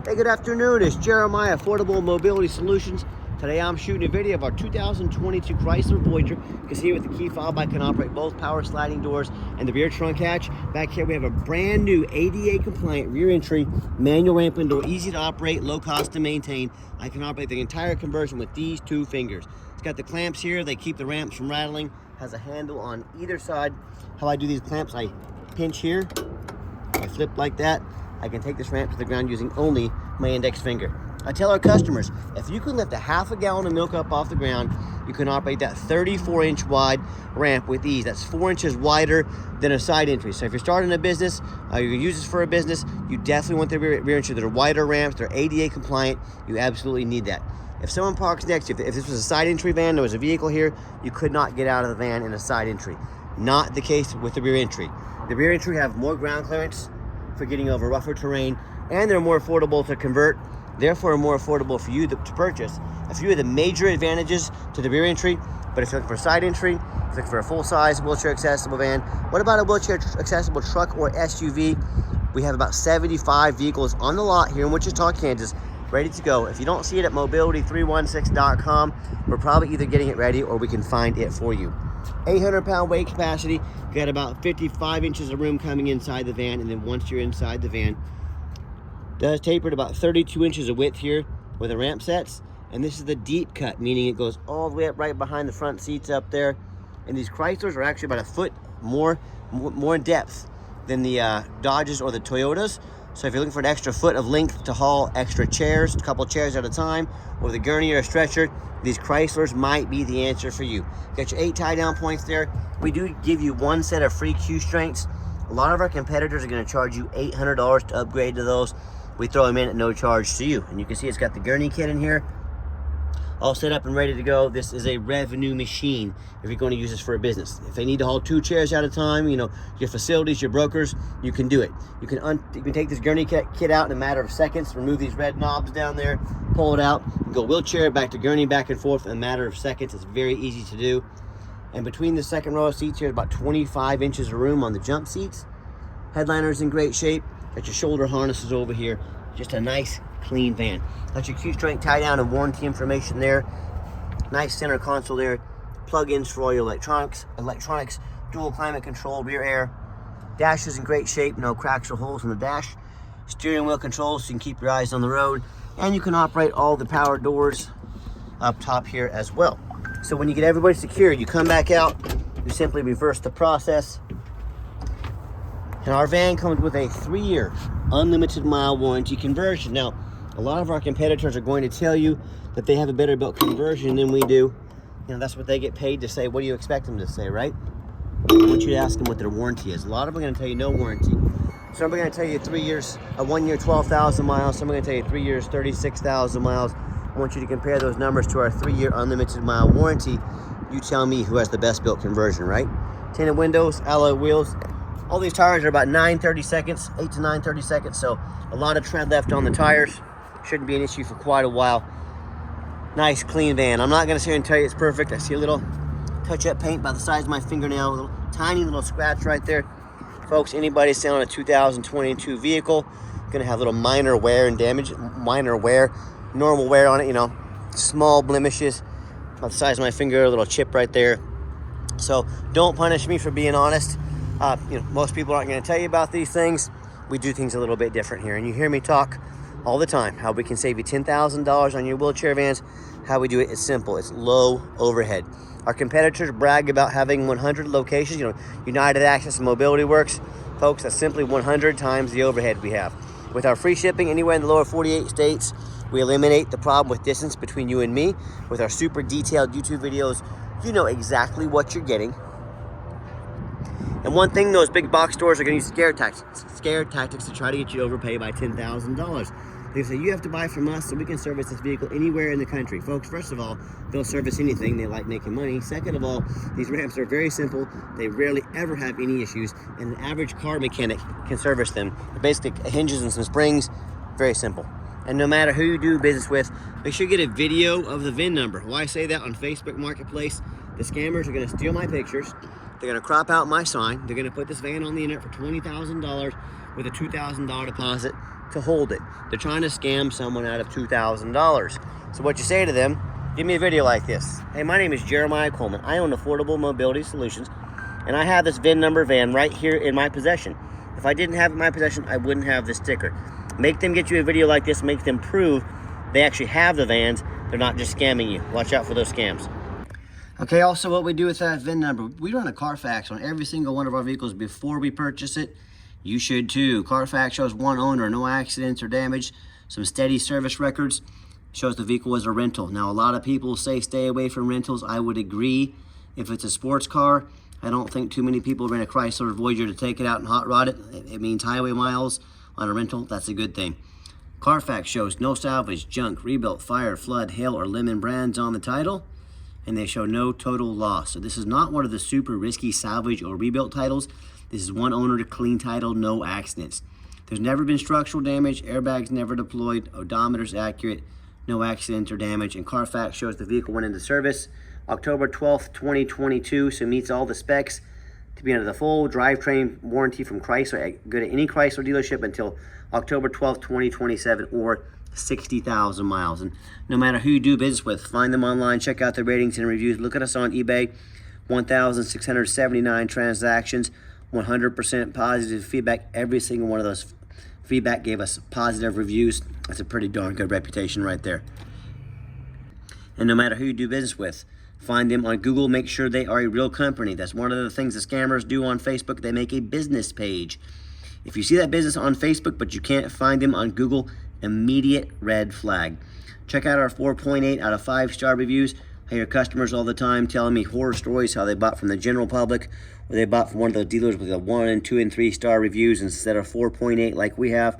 Hey, good afternoon. It's Jeremiah, Affordable Mobility Solutions. Today I'm shooting a video of our 2022 Chrysler Voyager. You can see with the key fob I can operate both power sliding doors and the rear trunk hatch. Back here we have a brand new ADA compliant rear entry manual ramp and door, easy to operate, low cost to maintain. I can operate the entire conversion with these two fingers. It's got the clamps here, they keep the ramps from rattling. Has a handle on either side. How I do these clamps, I pinch here, I flip like that. I can take this ramp to the ground using only my index finger. I tell our customers, if you can lift a half a gallon of milk up off the ground, you can operate that 34-inch wide ramp with ease. That's 4 inches wider than a side entry. So if you're starting a business, you use this for a business, you definitely want the rear entry. They're wider ramps, they're ADA compliant. You absolutely need that. If someone parks next to you, if this was a side entry van, there was a vehicle here, you could not get out of the van in a side entry. Not the case with the rear entry. The rear entry have more ground clearance for getting over rougher terrain, and they're more affordable to convert, therefore more affordable for you to purchase. A few of the major advantages to the rear entry, but if you're looking for a side entry, if you're looking for a full-size wheelchair accessible van, what about a wheelchair accessible truck or SUV? We have about 75 vehicles on the lot here in Wichita, Kansas, ready to go. If you don't see it at mobility316.com, we're probably either getting it ready or we can find it for you. 800-pound weight capacity, got about 55 inches of room coming inside the van, and then once you're inside the van, does taper to about 32 inches of width here where the ramp sets. And this is the deep cut, meaning it goes all the way up right behind the front seats up there. And these Chryslers are actually about a foot more in depth than the Dodges or the Toyotas. So if you're looking for an extra foot of length to haul extra chairs, a couple chairs at a time, or the gurney or a stretcher, these Chryslers might be the answer for you. Got your 8 tie-down points there. We do give you 1 set of free Q-strengths. A lot of our competitors are going to charge you $800 to upgrade to those. We throw them in at no charge to you. And you can see it's got the gurney kit in here, all set up and ready to go. This is a revenue machine if you're going to use this for a business. If they need to haul 2 chairs at a time, you know, your facilities, your brokers, you can do it. You can take this gurney kit out in a matter of seconds, remove these red knobs down there, pull it out, go wheelchair back to gurney, back and forth in a matter of seconds. It's very easy to do. And between the second row of seats here, about 25 inches of room on the jump seats. Headliner's in great shape. Got your shoulder harnesses over here. Just a nice, clean van. Got your Q-strength tie down and warranty information there. Nice center console there. Plug-ins for all your electronics, dual climate control, rear air. Dash is in great shape, no cracks or holes in the dash. Steering wheel controls so you can keep your eyes on the road. And you can operate all the power doors up top here as well. So when you get everybody secured, you come back out, you simply reverse the process. And our van comes with a 3-year unlimited mile warranty conversion. Now, a lot of our competitors are going to tell you that they have a better built conversion than we do. You know, that's what they get paid to say. What do you expect them to say, right? I want you to ask them what their warranty is. A lot of them are going to tell you no warranty. Some are going to tell you 3 years, 1 year, 12,000 miles. Some are going to tell you 3 years, 36,000 miles. I want you to compare those numbers to our 3-year unlimited mile warranty. You tell me who has the best built conversion, right? Tinted windows, alloy wheels. All these tires are about 8 to 9 30 seconds, so a lot of tread left on the tires. Shouldn't be an issue for quite a while. Nice, clean van. I'm not going to sit here and tell you it's perfect. I see a little touch-up paint by the size of my fingernail, a little tiny little scratch right there. Folks, anybody selling a 2022 vehicle, going to have little minor wear and damage, normal wear on it, you know, small blemishes, about the size of my finger, a little chip right there. So don't punish me for being honest. You know, most people aren't going to tell you about these things. We do things a little bit different here, and you hear me talk all the time how we can save you $10,000 on your wheelchair vans. How we do it is simple. It's low overhead. Our competitors brag about having 100 locations. You know, United Access and Mobility Works, folks. That's simply 100 times the overhead we have. With our free shipping anywhere in the lower 48 states, we eliminate the problem with distance between you and me. With our super detailed YouTube videos, you know exactly what you're getting. And one thing, those big box stores are going to use scare tactics to try to get you to overpay by $10,000. They say, you have to buy from us so we can service this vehicle anywhere in the country. Folks, first of all, they'll service anything. They like making money. Second of all, these ramps are very simple. They rarely ever have any issues. And an average car mechanic can service them. They're basically hinges and some springs. Very simple. And no matter who you do business with, make sure you get a video of the VIN number. Why I say that on Facebook Marketplace, the scammers are going to steal my pictures. They're going to crop out my sign. They're going to put this van on the internet for $20,000 with a $2,000 deposit. to hold it. They're trying to scam someone out of $2,000. So what you say to them, give me a video like this. Hey, my name is Jeremiah Coleman. I own Affordable Mobility Solutions, and I have this VIN number van right here in my possession. If I didn't have it in my possession, I wouldn't have this sticker. Make them get you a video like this, make them prove they actually have the vans. They're not just scamming you. Watch out for those scams. Okay, also what we do with that VIN number, we run a Carfax on every single one of our vehicles before we purchase it. You should too. Carfax shows one owner, no accidents or damage, some steady service records, shows the vehicle was a rental. Now, a lot of people say stay away from rentals. I would agree. If it's a sports car, I don't think too many people rent a Chrysler Voyager to take it out and hot rod it. It means highway miles on a rental. That's a good thing. Carfax shows no salvage, junk, rebuilt, fire, flood, hail, or lemon brands on the title, and they show no total loss. So this is not one of the super risky salvage or rebuilt titles. This is one owner to clean title, no accidents. There's never been structural damage, airbags never deployed, odometer's accurate, no accidents or damage, and Carfax shows the vehicle went into service October 12th, 2022, so meets all the specs to be under the full drivetrain warranty from Chrysler. Go to any Chrysler dealership until October 12th, 2027, or 60,000 miles. And no matter who you do business with, find them online, check out their ratings and reviews. Look at us on eBay, 1,679 transactions, 100% positive feedback. Every single one of those feedback gave us positive reviews. That's a pretty darn good reputation right there. And no matter who you do business with, find them on Google. Make sure they are a real company. That's one of the things the scammers do on Facebook. They make a business page. If you see that business on Facebook but you can't find them on Google, immediate red flag. Check out our 4.8 out of 5-star reviews. I hear customers all the time telling me horror stories how they bought from the general public, or they bought from one of those dealers with a 1 and 2 and 3-star reviews instead of 4.8 like we have.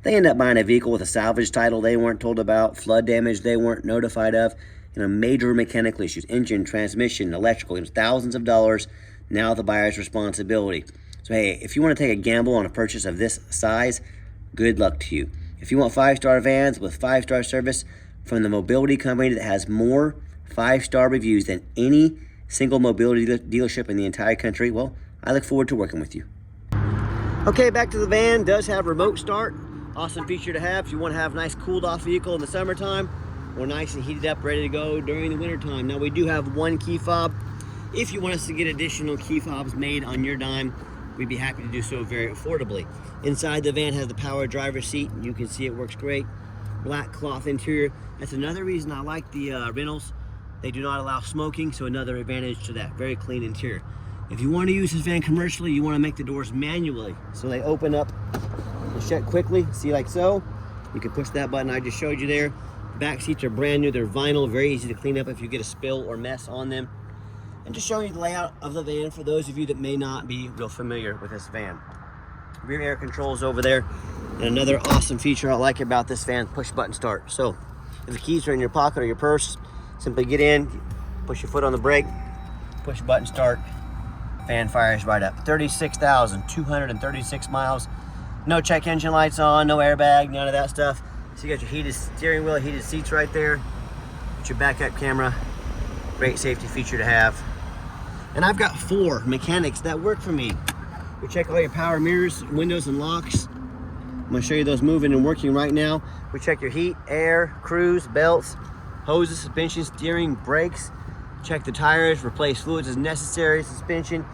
They end up buying a vehicle with a salvage title they weren't told about, flood damage they weren't notified of, major mechanical issues, engine, transmission, electrical, thousands of dollars, now the buyer's responsibility. So hey, if you want to take a gamble on a purchase of this size, good luck to you. If you want 5-star vans with 5-star service from the mobility company that has more 5-star reviews than any single mobility dealership in the entire country, well, I look forward to working with you. Okay, back to the van. Does have remote start. Awesome feature to have if you want to have a nice cooled off vehicle in the summertime, or nice and heated up, ready to go during the wintertime. Now, we do have one key fob. If you want us to get additional key fobs made on your dime, we'd be happy to do so very affordably. Inside the van has the power driver's seat. You can see it works great. Black cloth interior. That's another reason I like the rentals. They do not allow smoking, so another advantage to that. Very clean interior. If you want to use this van commercially, you want to make the doors manually, so they open up and shut quickly. See, like so. You can push that button I just showed you there. Back seats are brand new. They're vinyl, very easy to clean up if you get a spill or mess on them. And just showing you the layout of the van for those of you that may not be real familiar with this van. Rear air controls over there. And another awesome feature I like about this van, push button start. So if the keys are in your pocket or your purse, simply get in, push your foot on the brake, push button start, van fires right up. 36,236 miles. No check engine lights on, no airbag, none of that stuff. So you got your heated steering wheel, heated seats right there. Got your backup camera. Great safety feature to have. And I've got 4 mechanics that work for me. We check all your power mirrors, windows, and locks. I'm gonna show you those moving and working right now. We check your heat, air, cruise, belts, hoses, suspension, steering, brakes. Check the tires, replace fluids as necessary, suspension.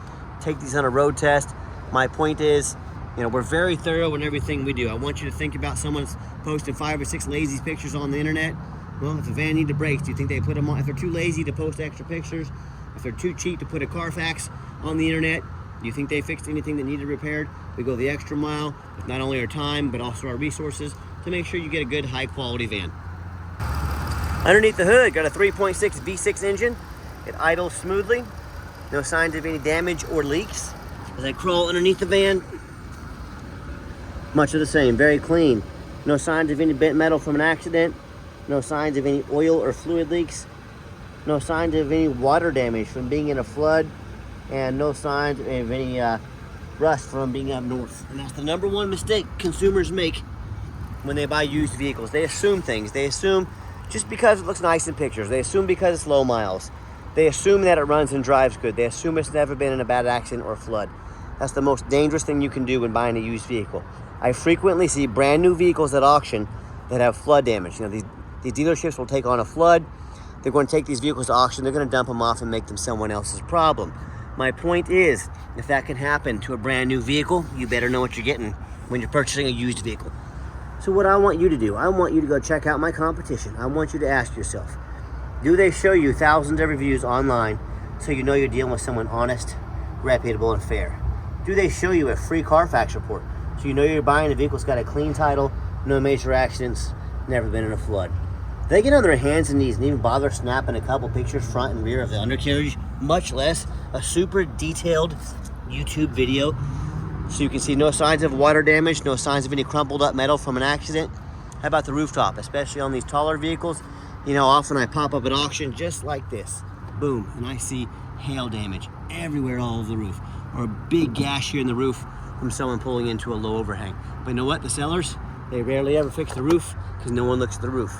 Take these on a road test. My point is, we're very thorough in everything we do. I want you to think about someone's posting 5 or 6 lazy pictures on the internet. Well, if the van needs brakes, do you think they put them on? If they're too lazy to post extra pictures, if they're too cheap to put a Carfax on the internet, do you think they fixed anything that needed repaired? We go the extra mile with not only our time, but also our resources to make sure you get a good, high-quality van. Underneath the hood, got a 3.6 V6 engine. It idles smoothly. No signs of any damage or leaks. As I crawl underneath the van, much of the same, very clean. No signs of any bent metal from an accident. No signs of any oil or fluid leaks. No signs of any water damage from being in a flood. And no signs of any rust from being up north. And that's the #1 mistake consumers make when they buy used vehicles. They assume things. They assume just because it looks nice in pictures. They assume because it's low miles. They assume that it runs and drives good. They assume it's never been in a bad accident or flood. That's the most dangerous thing you can do when buying a used vehicle. I frequently see brand new vehicles at auction that have flood damage. You know, these dealerships will take on a flood. They're going to take these vehicles to auction. They're going to dump them off and make them someone else's problem. My point is, if that can happen to a brand new vehicle, you better know what you're getting when you're purchasing a used vehicle. So what I want you to do, I want you to go check out my competition. I want you to ask yourself, do they show you thousands of reviews online so you know you're dealing with someone honest, reputable, and fair? Do they show you a free Carfax report so you know you're buying a vehicle that's got a clean title, no major accidents, never been in a flood? They get on their hands and knees and even bother snapping a couple pictures front and rear of the undercarriage, much less a super detailed YouTube video so you can see no signs of water damage, no signs of any crumpled up metal from an accident. How about the rooftop, especially on these taller vehicles? You know, often I pop up at auction just like this, boom, and I see hail damage everywhere all over the roof, or a big gash here in the roof from someone pulling into a low overhang. But you know what, the sellers, they rarely ever fix the roof because no one looks at the roof.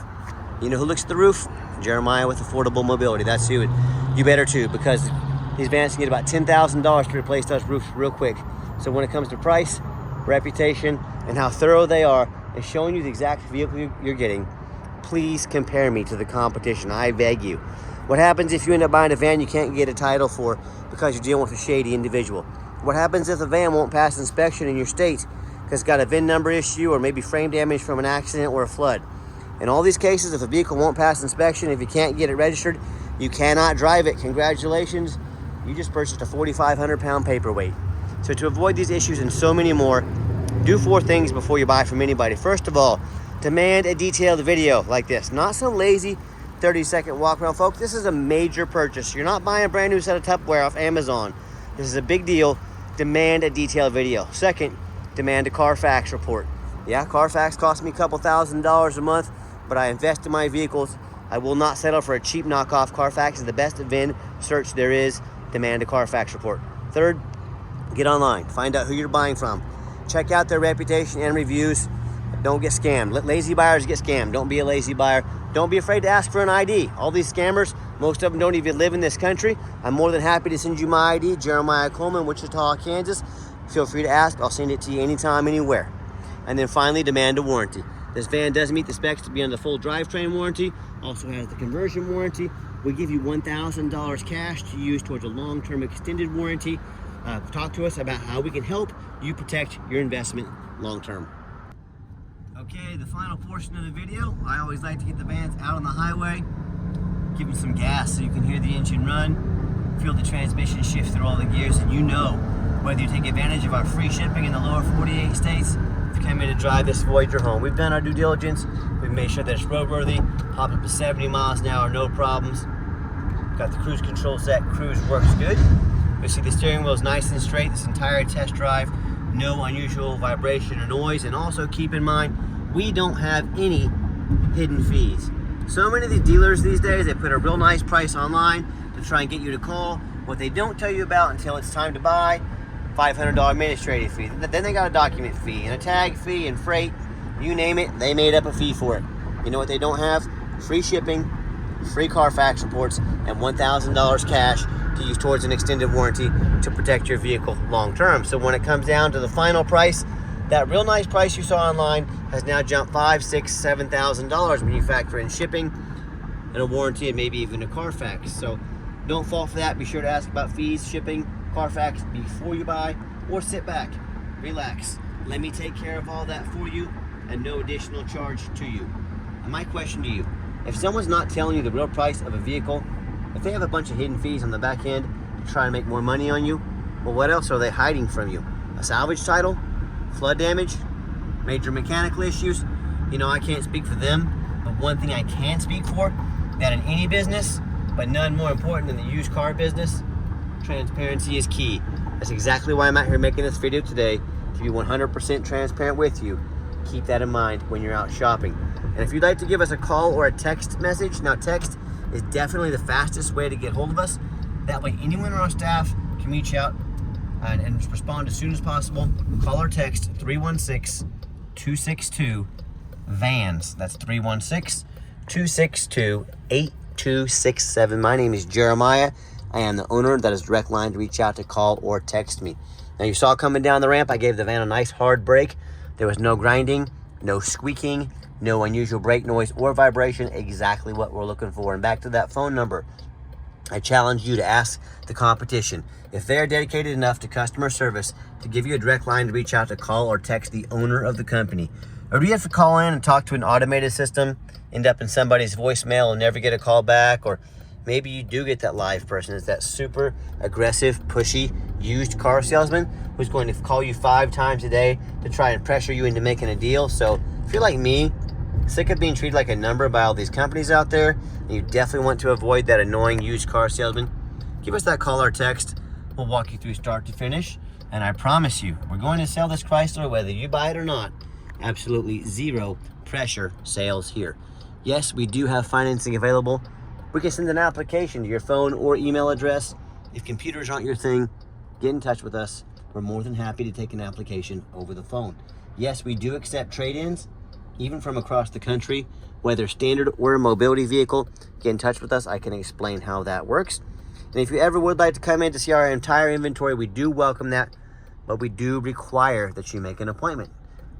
You know who looks at the roof? Jeremiah with Affordable Mobility. That's you. And you better too, because these vans can get about $10,000 to replace those roofs real quick. So when it comes to price, reputation, and how thorough they are and showing you the exact vehicle you're getting, please compare me to the competition. I beg you. What happens if you end up buying a van you can't get a title for because you're dealing with a shady individual? What happens if the van won't pass inspection in your state because it's got a VIN number issue or maybe frame damage from an accident or a flood? In all these cases, if a vehicle won't pass inspection, if you can't get it registered, you cannot drive it. Congratulations, you just purchased a 4,500 pound paperweight. So to avoid these issues and so many more, do 4 things before you buy from anybody. First of all, demand a detailed video like this, not some lazy 30-second walk around. Folks, this is a major purchase. You're not buying a brand new set of Tupperware off Amazon. This is a big deal. Demand a detailed video. Second, demand a Carfax report. Yeah, Carfax costs me a couple $1,000s a month, but I invest in my vehicles. I will not settle for a cheap knockoff. Carfax is the best VIN search there is. Demand a Carfax report. Third, get online. Find out who you're buying from. Check out their reputation and reviews. Don't get scammed. Let lazy buyers get scammed. Don't be a lazy buyer. Don't be afraid to ask for an ID. All these scammers, most of them don't even live in this country. I'm more than happy to send you my ID, Jeremiah Coleman, Wichita, Kansas. Feel free to ask. I'll send it to you anytime, anywhere. And then finally, demand a warranty. This van does meet the specs to be on the full drivetrain warranty, also has the conversion warranty. We give you $1,000 cash to use towards a long-term extended warranty. Talk to us about how we can help you protect your investment long-term. Okay, the final portion of the video, I always like to get the vans out on the highway, give them some gas so you can hear the engine run, feel the transmission shift through all the gears, and you know whether you take advantage of our free shipping in the lower 48 states, if you come in to drive this Voyager home. We've done our due diligence. We've made sure that it's roadworthy, popped up to 70 miles an hour, no problems. Got the cruise control set, cruise works good. You see the steering wheel is nice and straight this entire test drive, no unusual vibration or noise, and also keep in mind, we don't have any hidden fees. So many of these dealers these days, they put a real nice price online to try and get you to call. What they don't tell you about until it's time to buy, $500 administrative fee. Then they got a document fee and a tag fee and freight. You name it, they made up a fee for it. You know what they don't have? Free shipping, free Carfax reports, and $1,000 cash to use towards an extended warranty to protect your vehicle long term. So when it comes down to the final price, that real nice price you saw online has now jumped $5,000, $6,000, $7,000 when you factor in shipping and a warranty and maybe even a Carfax. So don't fall for that. Be sure to ask about fees, shipping, Carfax before you buy, or sit back, relax. Let me take care of all that for you and no additional charge to you. And my question to you, if someone's not telling you the real price of a vehicle, if they have a bunch of hidden fees on the back end to try and make more money on you, well, what else are they hiding from you? A salvage title? Flood damage? Major mechanical issues? You know, I can't speak for them, but one thing I can speak for, that in any business, but none more important than the used car business, transparency is key. That's exactly why I'm out here making this video today, to be 100% transparent with you. Keep that in mind when you're out shopping. And if you'd like to give us a call or a text message, now text is definitely the fastest way to get hold of us. That way anyone on our staff can reach out and respond as soon as possible. Call or text 316-262-VANS. That's 316-262-8267. My name is Jeremiah. I am the owner. That is direct line to reach out to call or text me. Now you saw coming down the ramp, I gave the van a nice hard brake. There was no grinding, no squeaking, no unusual brake noise or vibration. Exactly what we're looking for. And back to that phone number, I challenge you to ask the competition if they're dedicated enough to customer service to give you a direct line to reach out to call or text the owner of the company. Or do you have to call in and talk to an automated system, end up in somebody's voicemail and never get a call back? Or maybe you do get that live person. It's that super aggressive, pushy, used car salesman who's going to call you 5 times a day to try and pressure you into making a deal. So if you're like me, sick of being treated like a number by all these companies out there, and you definitely want to avoid that annoying used car salesman, give us that call or text. We'll walk you through start to finish, and I promise you, we're going to sell this Chrysler whether you buy it or not. Absolutely zero pressure sales here. Yes, we do have financing available. We can send an application to your phone or email address. If computers aren't your thing, get in touch with us. We're more than happy to take an application over the phone. Yes, we do accept trade-ins, even from across the country, whether standard or a mobility vehicle. Get in touch with us. I can explain how that works. And if you ever would like to come in to see our entire inventory, we do welcome that, but we do require that you make an appointment.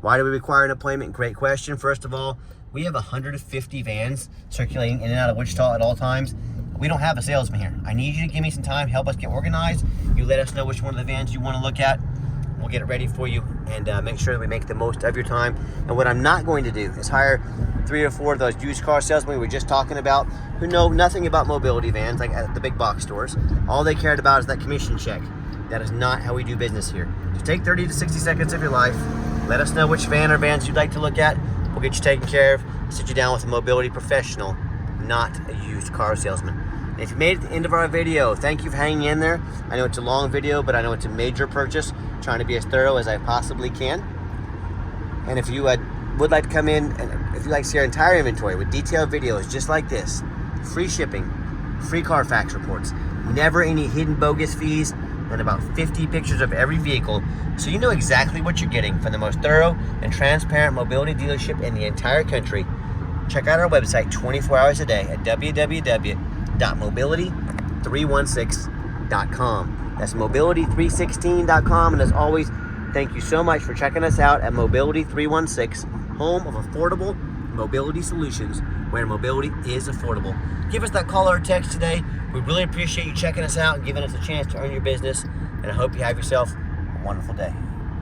Why do we require an appointment? Great question. First of all, we have 150 vans circulating in and out of Wichita at all times. We don't have a salesman here. I need you to give me some time, help us get organized. You let us know which one of the vans you want to look at. We'll get it ready for you and make sure that we make the most of your time. And what I'm not going to do is hire 3 or 4 of those used car salesmen we were just talking about who know nothing about mobility vans, like at the big box stores. All they cared about is that commission check. That is not how we do business here. So take 30 to 60 seconds of your life. Let us know which van or vans you'd like to look at. We'll get you taken care of, sit you down with a mobility professional, not a used car salesman. And if you made it to the end of our video, thank you for hanging in there. I know it's a long video, but I know it's a major purchase. Trying to be as thorough as I possibly can. And if you would like to come in, and if you'd like to see our entire inventory with detailed videos just like this, free shipping, free Carfax reports, never any hidden bogus fees, and about 50 pictures of every vehicle, so you know exactly what you're getting from the most thorough and transparent mobility dealership in the entire country. Check out our website 24 hours a day at www.mobility316.com. That's mobility316.com. And as always, thank you so much for checking us out at Mobility 316, home of affordable mobility solutions, where mobility is affordable. Give us that call or text today. We really appreciate you checking us out and giving us a chance to earn your business. And I hope you have yourself a wonderful day.